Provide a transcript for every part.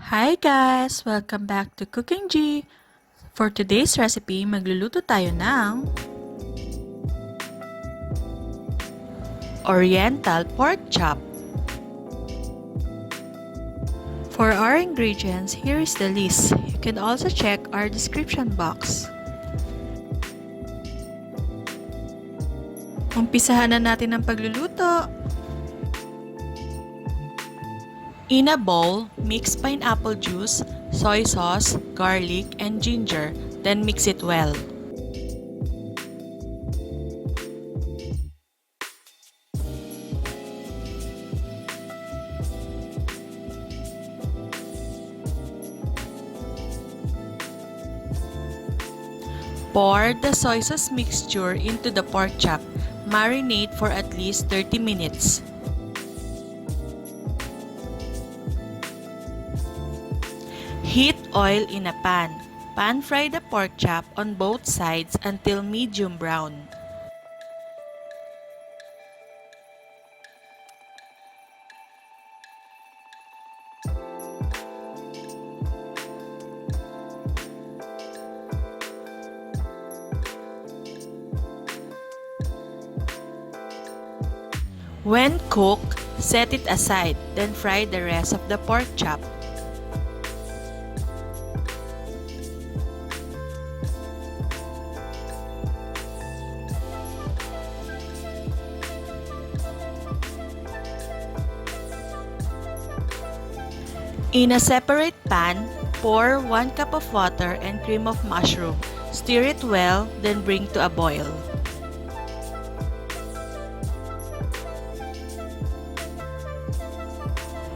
Hi guys! Welcome back to Cookingee! For today's recipe, magluluto tayo ng Oriental pork chop. For our ingredients, here is the list. You can also check our description box. Umpisahan na natin ang pagluluto. In a bowl, mix pineapple juice, soy sauce, garlic, and ginger, then mix it well. Pour the soy sauce mixture into the pork chop. Marinate for at least 30 minutes. Heat oil in a pan. Pan fry the pork chop on both sides until medium brown. When cooked, set it aside, then fry the rest of the pork chop. In a separate pan, pour 1 cup of water and cream of mushroom. Stir it well, then bring to a boil.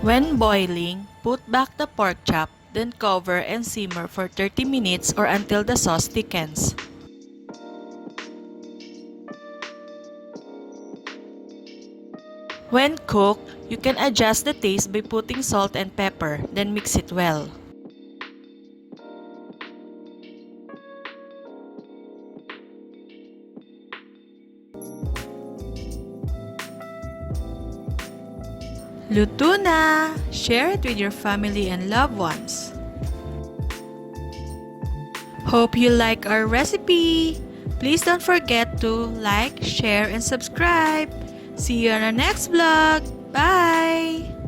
When boiling, put back the pork chop, then cover and simmer for 30 minutes or until the sauce thickens. When cooked, you can adjust the taste by putting salt and pepper, then mix it well. Luto na! Share it with your family and loved ones. Hope you like our recipe! Please don't forget to like, share, and subscribe. See you on our next vlog. Bye!